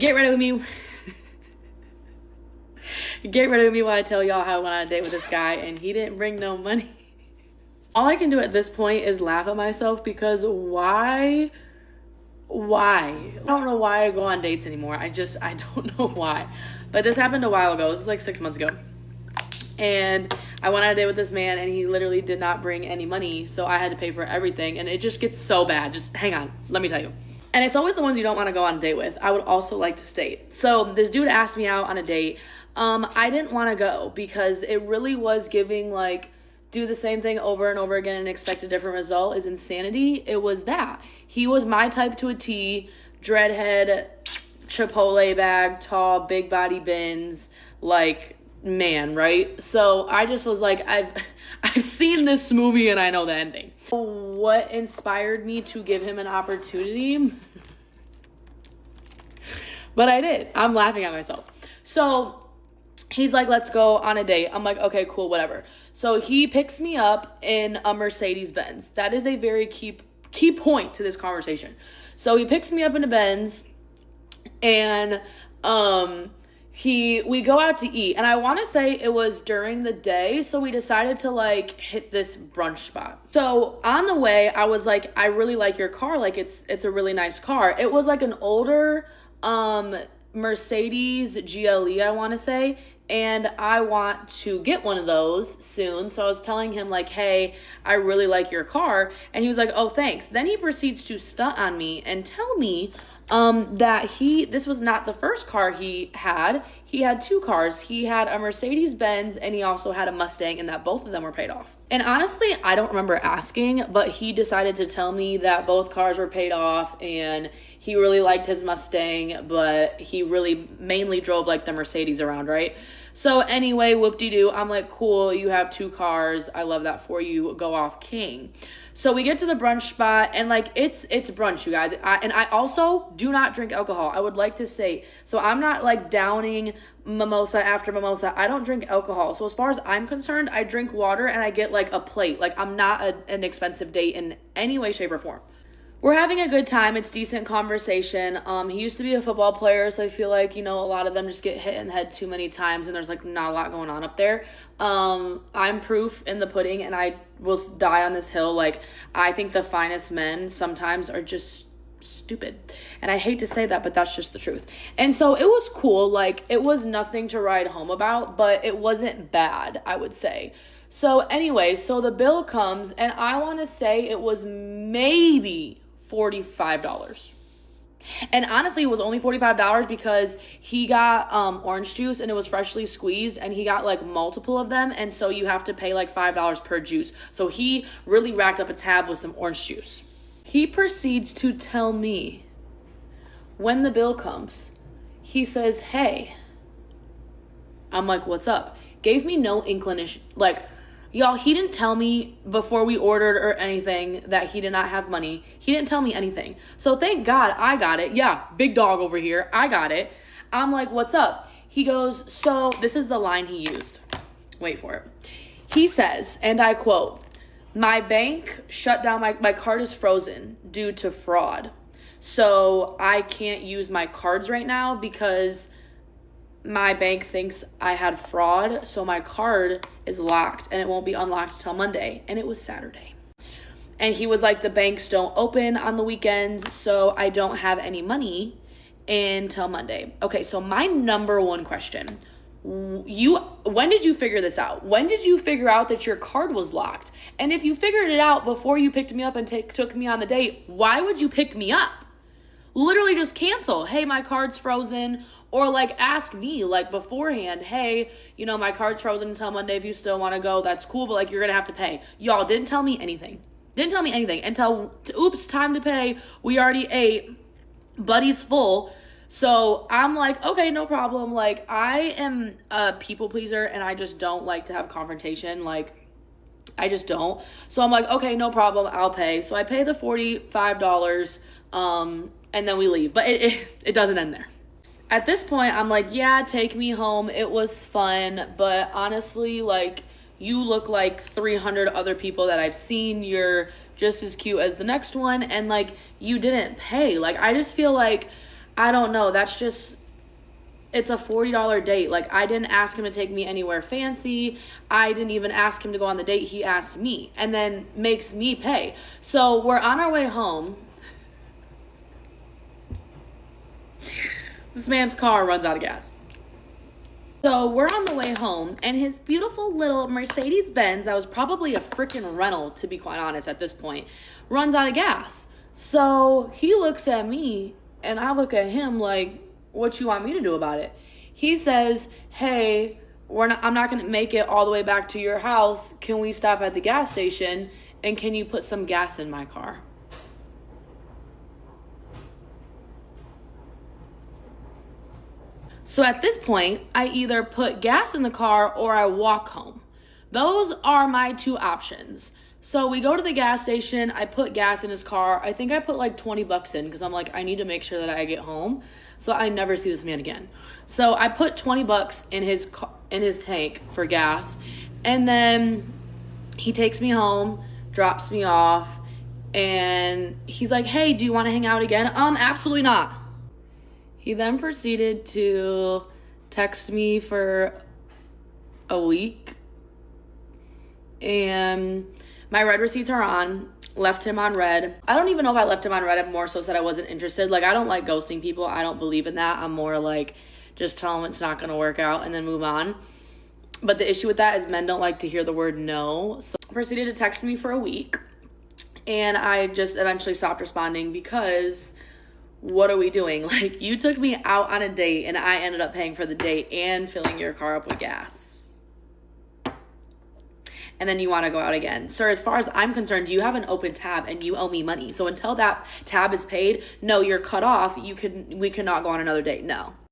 get ready with me. Get ready with me while I tell y'all how I went on a date with this guy and he didn't bring no money. All I can do at this point is laugh at myself because why? I don't know why I go on dates anymore. I don't know why. But this happened a while ago. This was like 6 months ago. And I went on a date with this man and he literally did not bring any money. So I had to pay for everything. And it just gets so bad. Just hang on. Let me tell you. And it's always the ones you don't want to go on a date with. I would also like to state. So this dude asked me out on a date. I didn't want to go because it really was giving like, do the same thing over and over again and expect a different result is insanity. It was that. He was my type to a T, dreadhead, Chipotle bag, tall, big body bins, like, man, right? So I just was like, I've seen this movie and I know the ending. What inspired me to give him an opportunity? But I did. I'm laughing at myself. So he's like, let's go on a date. I'm like, okay, cool, whatever. So he picks me up in a Mercedes-Benz. That is a very key point to this conversation. So he picks me up in a Benz and we go out to eat. And I want to say it was during the day. So we decided to like hit this brunch spot. So on the way, I was like, I really like your car. Like it's a really nice car. It was like an older Mercedes GLE, I want to say. And I want to get one of those soon. So I was telling him like, hey, I really like your car. And he was like, oh, thanks. Then he proceeds to stunt on me and tell me that this was not the first car he had. He had two cars. He had a Mercedes-Benz and he also had a Mustang, and that both of them were paid off. And honestly, I don't remember asking, but he decided to tell me that both cars were paid off and he really liked his Mustang, but he really mainly drove like the Mercedes around, right? So anyway, whoop-de-doo, I'm like, cool, you have two cars. I love that for you. Go off king. So we get to the brunch spot and like it's brunch, you guys. I also do not drink alcohol. I would like to say, so I'm not like downing mimosa after mimosa. I don't drink alcohol. So as far as I'm concerned, I drink water and I get like a plate. Like I'm not an expensive date in any way, shape, or form. We're having a good time. It's decent conversation. He used to be a football player, so I feel like, a lot of them just get hit in the head too many times and there's like not a lot going on up there. I'm proof in the pudding and I will die on this hill. Like, I think the finest men sometimes are just stupid. And I hate to say that, but that's just the truth. And so it was cool. Like, it was nothing to write home about, but it wasn't bad, I would say. So anyway, so the bill comes and I want to say it was maybe $45. And honestly, it was only $45 because he got orange juice and it was freshly squeezed and he got like multiple of them. And so you have to pay like $5 per juice. So he really racked up a tab with some orange juice. He proceeds to tell me when the bill comes, he says, hey, I'm like, what's up? Gave me no inclination. Like, y'all, he didn't tell me before we ordered or anything that he did not have money. He didn't tell me anything. So thank God I got it. Yeah, big dog over here. I got it. I'm like, what's up? He goes, so this is the line he used. Wait for it. He says, and I quote, my bank shut down, my card is frozen due to fraud. So I can't use my cards right now because my bank thinks I had fraud, so my card is locked and it won't be unlocked till Monday. And it was Saturday. And he was like, the banks don't open on the weekends, so I don't have any money until Monday. Okay, so my number one question, when did you figure this out? When did you figure out that your card was locked? And if you figured it out before you picked me up and took me on the date, why would you pick me up? Literally just cancel. Hey, my card's frozen. Or like ask me like beforehand, hey, my card's frozen until Monday. If you still want to go, that's cool. But like, you're going to have to pay. Y'all didn't tell me anything. Until, oops, time to pay. We already ate. Buddy's full. So I'm like, okay, no problem. Like, I am a people pleaser and I just don't like to have confrontation. Like, I just don't. So I'm like, okay, no problem. I'll pay. So I pay the $45 and then we leave. But it doesn't end there. At this point, I'm like, yeah, take me home. It was fun. But honestly, like, you look like 300 other people that I've seen. You're just as cute as the next one. And, like, you didn't pay. Like, I just feel like I don't know. That's just, it's a $40 date. Like, I didn't ask him to take me anywhere fancy. I didn't even ask him to go on the date. He asked me and then makes me pay. So we're on our way home. This man's car runs out of gas. So we're on the way home, and his beautiful little Mercedes-Benz, that was probably a freaking rental, to be quite honest, at this point, runs out of gas. So he looks at me, and I look at him like, what you want me to do about it? He says, hey, I'm not going to make it all the way back to your house. Can we stop at the gas station, and can you put some gas in my car? So at this point, I either put gas in the car or I walk home. Those are my two options. So we go to the gas station. I put gas in his car. I think I put like $20 in because I'm like, I need to make sure that I get home so I never see this man again. So I put $20 in his tank for gas, and then he takes me home, drops me off, and he's like, hey, do you want to hang out again? Absolutely not. He then proceeded to text me for a week, and my red receipts are on. Left him on red. I don't even know if I left him on red. I more so said I wasn't interested. Like, I don't like ghosting people. I don't believe in that. I'm more like, just tell them it's not going to work out and then move on. But the issue with that is men don't like to hear the word no. So he proceeded to text me for a week, and I just eventually stopped responding because what are we doing? Like, you took me out on a date and I ended up paying for the date and filling your car up with gas. And then you want to go out again. Sir, as far as I'm concerned, you have an open tab and you owe me money. So until that tab is paid, no, you're cut off. We cannot go on another date. No.